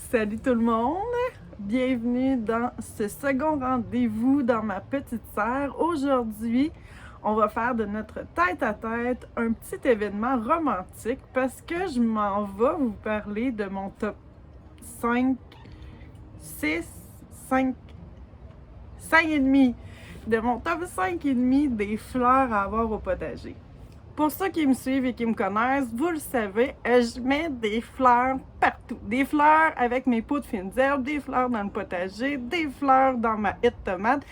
Salut tout le monde! Bienvenue dans ce second rendez-vous dans ma petite serre. Aujourd'hui, on va faire de notre tête-à-tête un petit événement romantique parce que je m'en vais vous parler de mon top 5, 6, 5, 5 et demi, de mon top 5 et demi des fleurs à avoir au potager. Pour ceux qui me suivent et qui me connaissent, vous le savez, je mets des fleurs partout. Des fleurs avec mes pots de fines herbes, des fleurs dans le potager, des fleurs dans ma haie de tomates.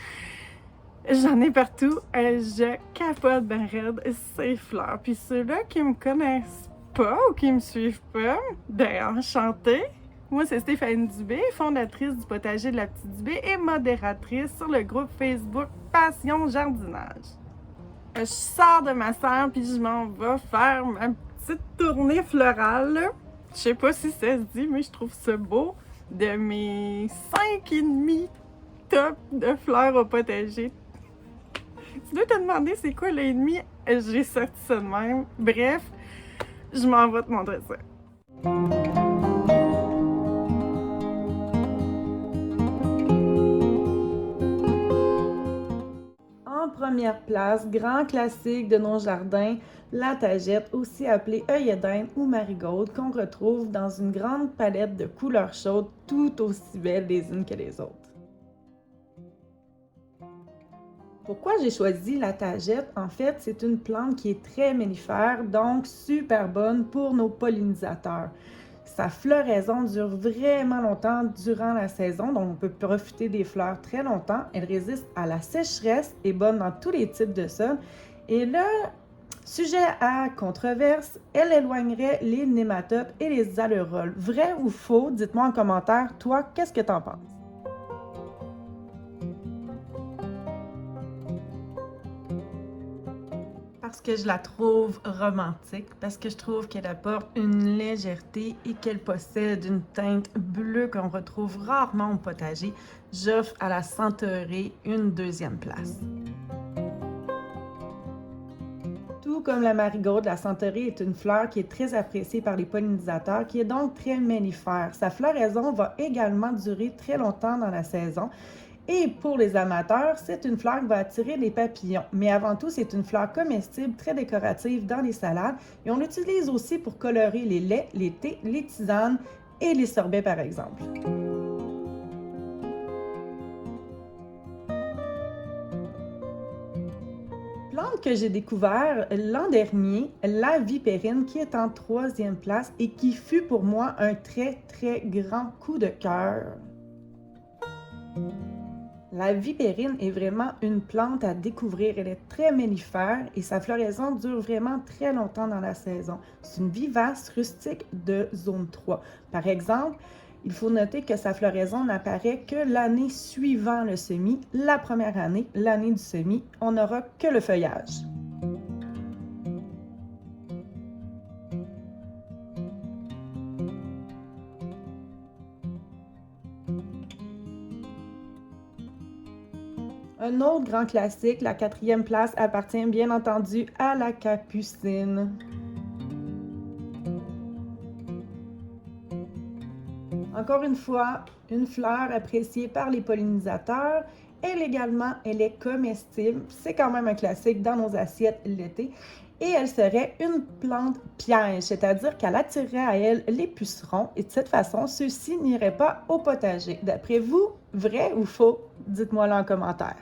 J'en ai partout. Je capote ben raide ces fleurs. Puis ceux-là qui me connaissent pas ou qui me suivent pas, ben enchantée. Moi, c'est Stéphanie Dubé, fondatrice du potager de la Petite Dubé et modératrice sur le groupe Facebook Passion Jardinage. Je sors de ma serre puis je m'en vais faire ma petite tournée florale. Je sais pas si ça se dit, mais je trouve ça beau. De mes 5,5 top de fleurs au potager. Tu dois te demander c'est quoi le demi? J'ai sorti ça de même. Bref, je m'en vais te montrer ça. En première place, grand classique de nos jardins, la tagette, aussi appelée œillet d'Inde ou marigold, qu'on retrouve dans une grande palette de couleurs chaudes, tout aussi belles les unes que les autres. Pourquoi j'ai choisi la tagette? En fait, c'est une plante qui est très mellifère, donc super bonne pour nos pollinisateurs. Sa floraison dure vraiment longtemps durant la saison, donc on peut profiter des fleurs très longtemps. Elle résiste à la sécheresse, est bonne dans tous les types de sols. Et là, sujet à controverse, elle éloignerait les nématodes et les aleuroles. Vrai ou faux? Dites-moi en commentaire, toi, qu'est-ce que t'en penses? Parce que je la trouve romantique, parce que je trouve qu'elle apporte une légèreté et qu'elle possède une teinte bleue qu'on retrouve rarement au potager, j'offre à la Centaurée une deuxième place. Tout comme la marigold, la Centaurée est une fleur qui est très appréciée par les pollinisateurs, qui est donc très mellifère. Sa floraison va également durer très longtemps dans la saison. Et pour les amateurs, c'est une fleur qui va attirer les papillons. Mais avant tout, c'est une fleur comestible, très décorative dans les salades. Et on l'utilise aussi pour colorer les laits, les thés, les tisanes et les sorbets, par exemple. Plante que j'ai découvert l'an dernier, la vipérine, qui est en troisième place et qui fut pour moi un très, très grand coup de cœur. La vipérine est vraiment une plante à découvrir. Elle est très mellifère et sa floraison dure vraiment très longtemps dans la saison. C'est une vivace rustique de zone 3. Par exemple, il faut noter que sa floraison n'apparaît que l'année suivant le semis. La première année, l'année du semis, on n'aura que le feuillage. Un autre grand classique, la quatrième place, appartient bien entendu à la capucine. Encore une fois, une fleur appréciée par les pollinisateurs. Elle également, elle est comestible. C'est quand même un classique dans nos assiettes l'été. Et elle serait une plante piège, c'est-à-dire qu'elle attirerait à elle les pucerons et de cette façon, ceux-ci n'iraient pas au potager. D'après vous, vrai ou faux? Dites-moi-le en commentaire.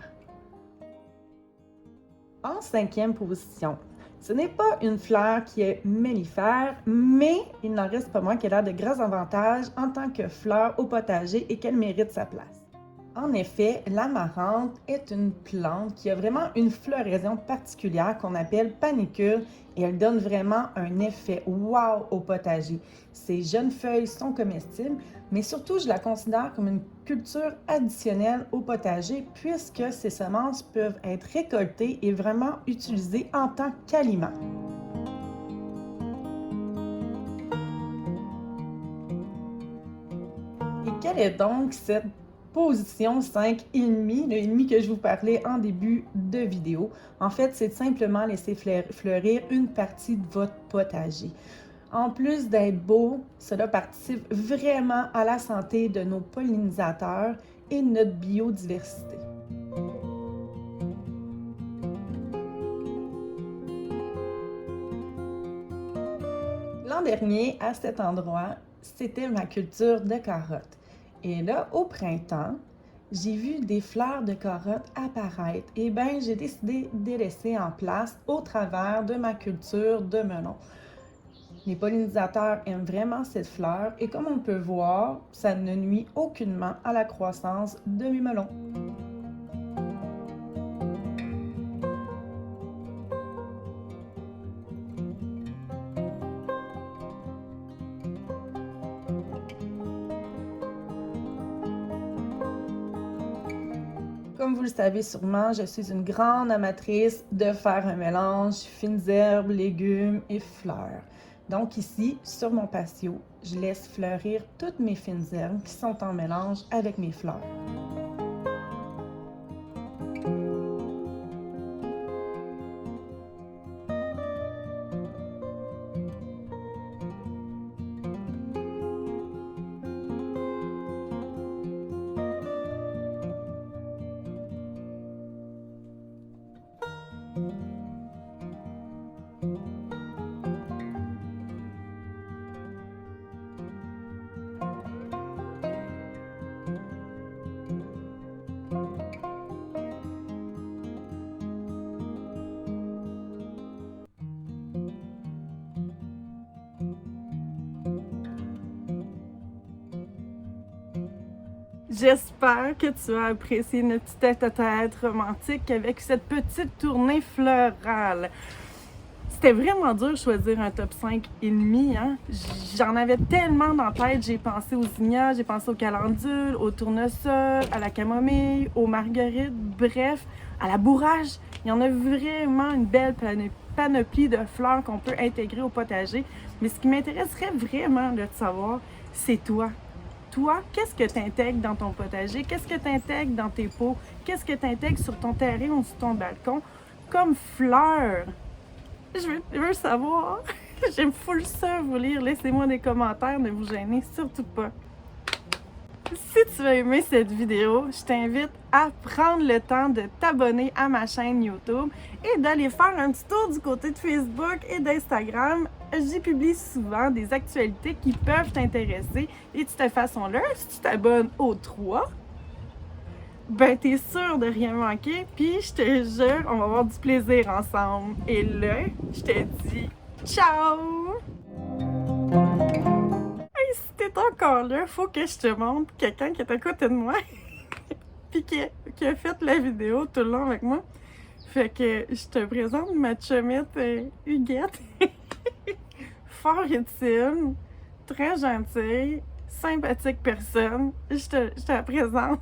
En cinquième position, ce n'est pas une fleur qui est mellifère, mais il n'en reste pas moins qu'elle a de grands avantages en tant que fleur au potager et qu'elle mérite sa place. En effet, l'amarante est une plante qui a vraiment une floraison particulière qu'on appelle panicule et elle donne vraiment un effet wow au potager. Ses jeunes feuilles sont comestibles, mais surtout je la considère comme une culture additionnelle au potager puisque ses semences peuvent être récoltées et vraiment utilisées en tant qu'aliment. Et quelle est donc cette position 5,5, le demi que je vous parlais en début de vidéo? En fait, c'est simplement laisser fleurir une partie de votre potager. En plus d'être beau, cela participe vraiment à la santé de nos pollinisateurs et notre biodiversité. L'an dernier, à cet endroit, c'était ma culture de carottes. Et là, au printemps, j'ai vu des fleurs de carottes apparaître. Et bien, j'ai décidé de les laisser en place au travers de ma culture de melon. Les pollinisateurs aiment vraiment cette fleur et comme on peut voir, ça ne nuit aucunement à la croissance de mes melons. Comme vous le savez sûrement, je suis une grande amatrice de faire un mélange fines herbes, légumes et fleurs. Donc ici, sur mon patio, je laisse fleurir toutes mes fines herbes qui sont en mélange avec mes fleurs. J'espère que tu as apprécié notre petit tête-à-tête romantique avec cette petite tournée florale. C'était vraiment dur de choisir un top 5 et demi, hein? J'en avais tellement dans la tête. J'ai pensé aux zinnias, j'ai pensé aux calendules, au tournesol, à la camomille, aux marguerites, bref, à la bourrage. Il y en a vraiment une belle panoplie de fleurs qu'on peut intégrer au potager. Mais ce qui m'intéresserait vraiment de savoir, c'est toi. Toi, qu'est-ce que tu intègres dans ton potager? Qu'est-ce que tu intègres dans tes pots? Qu'est-ce que tu intègres sur ton terrain ou sur ton balcon comme fleurs? Je veux savoir. J'aime full ça vous lire. Laissez-moi des commentaires, ne vous gênez surtout pas. Si tu as aimé cette vidéo, je t'invite à prendre le temps de t'abonner à ma chaîne YouTube et d'aller faire un petit tour du côté de Facebook et d'Instagram. J'y publie souvent des actualités qui peuvent t'intéresser et de cette façon-là, si tu t'abonnes aux 3, ben t'es sûr de rien manquer, puis je te jure, on va avoir du plaisir ensemble. Et là, je te dis ciao! Hey, si t'es encore là, faut que je te montre quelqu'un qui est à côté de moi, puis qui a fait la vidéo tout le long avec moi. Fait que je te présente ma chumette Huguette, fort utile, très gentille, sympathique personne. Je te la présente.